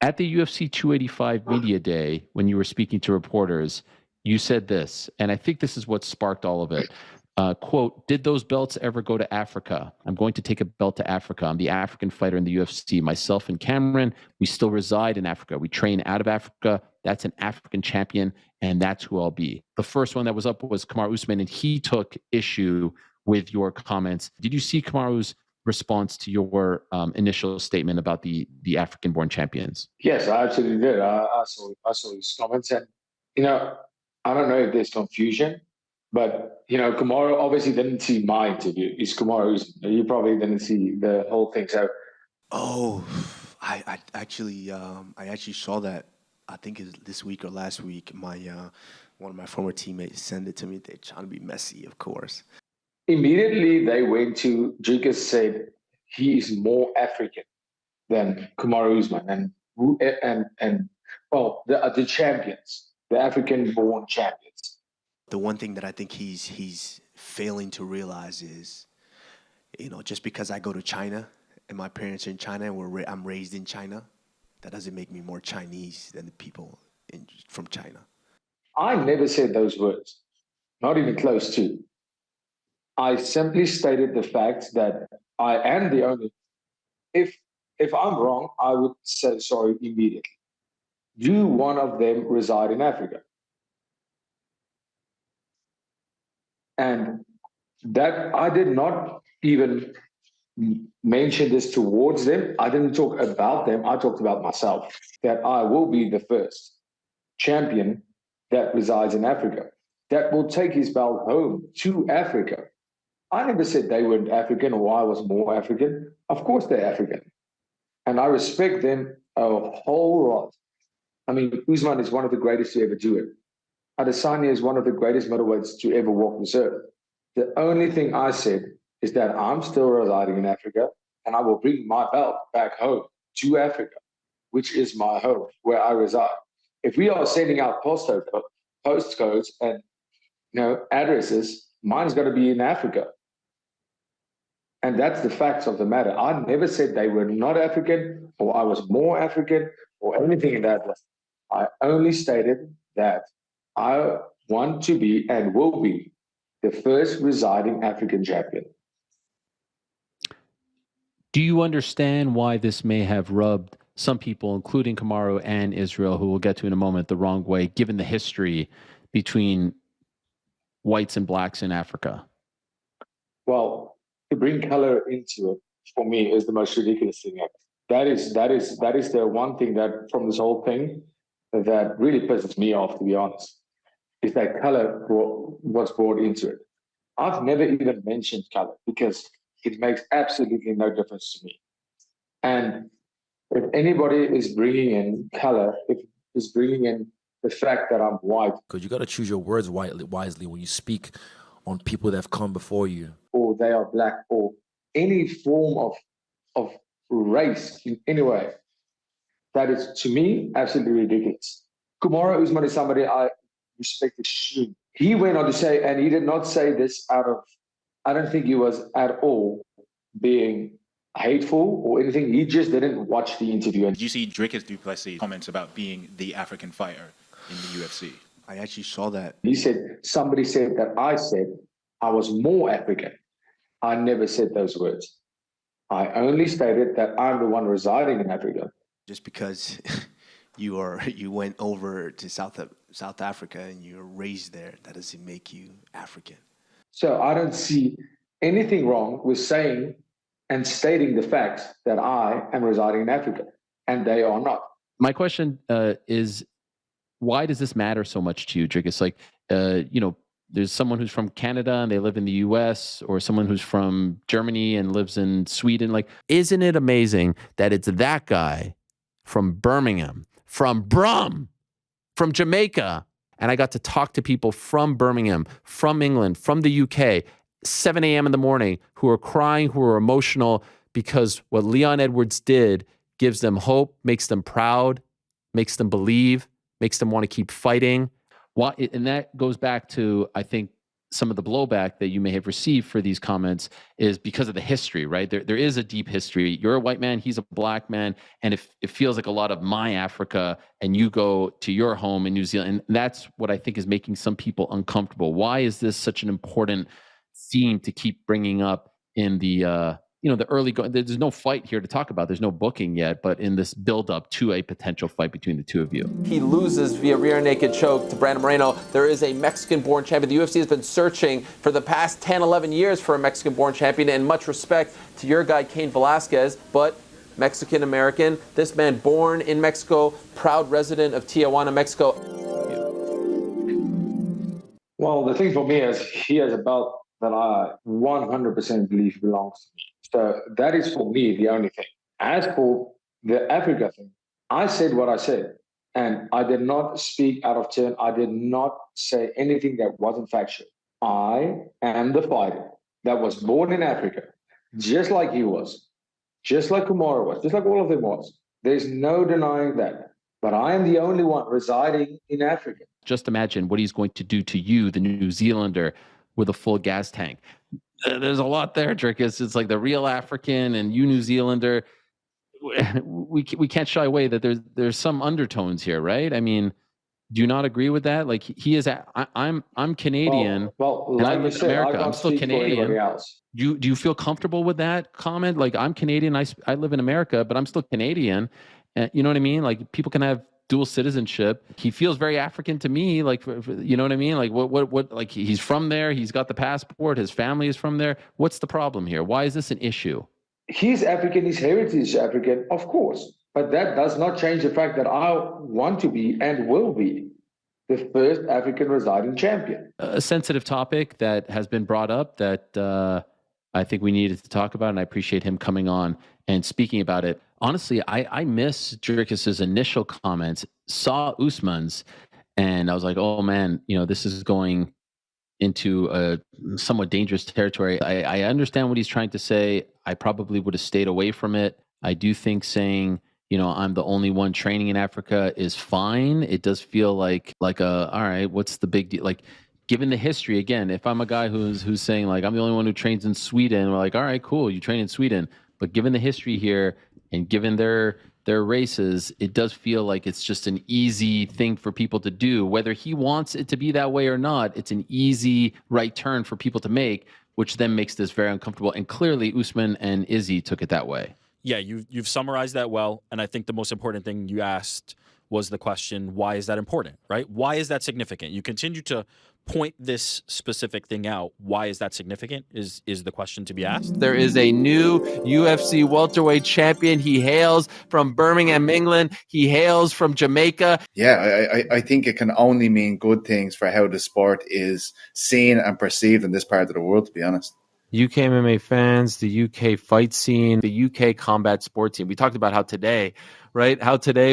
At the UFC 285 media day, when you were speaking to reporters, you said this, and I think this is what sparked all of it. Quote, did those belts ever go to Africa? I'm going to take a belt to Africa. I'm the African fighter in the UFC. Myself and Cameron, we still reside in Africa. We train out of Africa. That's an African champion, and that's who I'll be. The first one that was up was Kamaru Usman, and he took issue with your comments. Did you see Kamaru's response to your initial statement about the African-born champions? Yes, I absolutely did. I saw his comments, and I don't know if there's confusion, but Kamaru obviously didn't see my interview. It's Kamaru's. You probably didn't see the whole thing. So, I actually saw that. I think it's this week or last week. My one of my former teammates sent it to me. They're trying to be messy, of course. Immediately they went to Dricus, said he is more African than Kamaru Usman, and the champions, the African-born champions. The one thing that I think he's failing to realize is, just because I go to China and my parents are in China and I'm raised in China, that doesn't make me more Chinese than the people from China. I never said those words, not even close to. I simply stated the fact that I am the only. If I'm wrong, I would say sorry immediately. Do one of them reside in Africa? And that I did not even mention this towards them. I didn't talk about them. I talked about myself, that I will be the first champion that resides in Africa, that will take his belt home to Africa. I never said they weren't African or I was more African. Of course they're African. And I respect them a whole lot. I mean, Usman is one of the greatest to ever do it. Adesanya is one of the greatest middleweights to ever walk this earth. The only thing I said is that I'm still residing in Africa and I will bring my belt back home to Africa, which is my home, where I reside. If we are sending out postcodes and addresses, mine's got to be in Africa. And that's the facts of the matter. I never said they were not African or I was more African or anything in that way. I only stated that I want to be and will be the first residing African champion. Do you understand why this may have rubbed some people, including Kamaru and Israel, who we'll get to in a moment, the wrong way, given the history between whites and blacks in Africa? Well, to bring color into it, for me, is the most ridiculous thing ever. That is the one thing that from this whole thing that really pisses me off, to be honest, is that color was brought into it. I've never even mentioned color because it makes absolutely no difference to me. And if anybody is bringing in color, if is bringing in the fact that I'm white, because you got to choose your words wisely when you speak on people that have come before you, or they are black, or any form of race in any way, that is, to me, absolutely ridiculous. Kamaru Usman is somebody I respect extremely. He went on to say, and he did not say this out of, I don't think he was at all being hateful or anything. He just didn't watch the interview. Did you see Dricus du Plessis' comments about being the African fighter in the UFC? I actually saw that. He said, somebody said that I said I was more African. I never said those words. I only stated that I'm the one residing in Africa. Just because you went over to South Africa and you're raised there, that doesn't make you African. So I don't see anything wrong with saying and stating the facts that I am residing in Africa, and they are not. My question is, why does this matter so much to you, Dricus? Like, there's someone who's from Canada and they live in the US, or someone who's from Germany and lives in Sweden. Like, isn't it amazing that it's that guy from Birmingham, from Jamaica? And I got to talk to people from Birmingham, from England, from the UK, 7 a.m. in the morning, who are crying, who are emotional, because what Leon Edwards did gives them hope, makes them proud, makes them believe, makes them want to keep fighting. And that goes back to, I think, some of the blowback that you may have received for these comments is because of the history, right? There is a deep history. You're a white man, he's a black man, and if it feels like a lot of my Africa, and you go to your home in New Zealand, and that's what I think is making some people uncomfortable. Why is this such an important theme to keep bringing up in the the early there's no fight here to talk about. There's no booking yet, but in this build up to a potential fight between the two of you. He loses via rear naked choke to Brandon Moreno. There is a Mexican-born champion. The UFC has been searching for the past 10, 11 years for a Mexican-born champion, and much respect to your guy, Cain Velasquez, but Mexican-American, this man born in Mexico, proud resident of Tijuana, Mexico. Well, the thing for me is he has a belt that I 100% believe belongs to me. So that is for me the only thing. As for the Africa thing, I said what I said, and I did not speak out of turn. I did not say anything that wasn't factual. I am the fighter that was born in Africa, just like he was, just like Kumara was, just like all of them was. There's no denying that. But I am the only one residing in Africa. Just imagine what he's going to do to you, the New Zealander, with a full gas tank. There's a lot there, Dricus. It's like the real African and you New Zealander. We can't shy away that there's some undertones here, right? I mean, do you not agree with that? Like he is. I'm Canadian. Well, and I like you live in said, America. I I'm can't still speak for Canadian. anybody else. Do you feel comfortable with that comment? Like I'm Canadian. I live in America, but I'm still Canadian. You know what I mean? Like people can have dual citizenship. He feels very African to me. Like, you know what I mean? Like what, like he's from there. He's got the passport. His family is from there. What's the problem here? Why is this an issue? He's African. His heritage is African, of course. But that does not change the fact that I want to be and will be the first African residing champion. A sensitive topic that has been brought up that I think we needed to talk about, and I appreciate him coming on and speaking about it. Honestly, I miss Dricus's initial comments, saw Usman's, and I was like, oh man, this is going into a somewhat dangerous territory. I understand what he's trying to say. I probably would have stayed away from it. I do think saying, I'm the only one training in Africa is fine. It does feel like all right, what's the big deal? Like, given the history, again, if I'm a guy who's saying like I'm the only one who trains in Sweden, we're like, all right, cool, you train in Sweden. But given the history here and given their races, it does feel like it's just an easy thing for people to do. Whether he wants it to be that way or not, it's an easy right turn for people to make, which then makes this very uncomfortable. And clearly, Usman and Izzy took it that way. Yeah, you've summarized that well. And I think the most important thing you asked was the question, why is that important, right? Why is that significant? You continue to point this specific thing out. Why is that significant is the question to be asked. There is a new UFC welterweight champion. He hails from Birmingham, England. He hails from Jamaica. Yeah, I think it can only mean good things for how the sport is seen and perceived in this part of the world, to be honest. UK MMA fans, the UK fight scene, the UK combat sport team. We talked about how today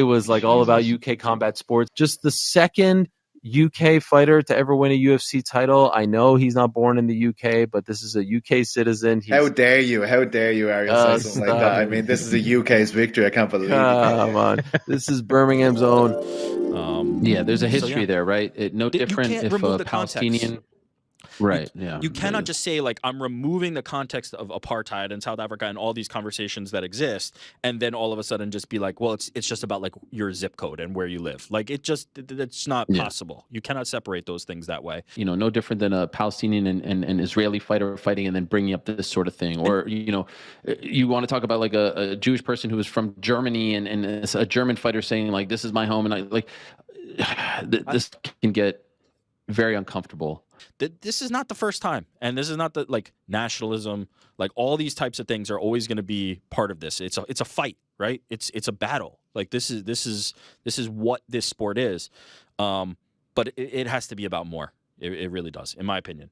was like all about UK combat sports. Just the second UK fighter to ever win a UFC title. I know he's not born in the UK, but this is a UK citizen. How dare you, Ariel, say something like that? I mean, this is the UK's victory. I can't believe it. Come on. This is Birmingham's own. Yeah, there's a history there, right? No different if a Palestinian... Right. Yeah. You cannot just say like I'm removing the context of apartheid in South Africa and all these conversations that exist, and then all of a sudden just be like, well, it's just about like your zip code and where you live. Like it's not possible. You cannot separate those things that way. No different than a Palestinian and Israeli fighter fighting and then bringing up this sort of thing. Or you want to talk about like a Jewish person who is from Germany and a German fighter saying like this is my home, and this can get very uncomfortable. This is not the first time, and this is not the like nationalism. Like all these types of things are always going to be part of this. It's a fight, right? It's a battle. Like this is what this sport is. But it has to be about more. It really does, in my opinion.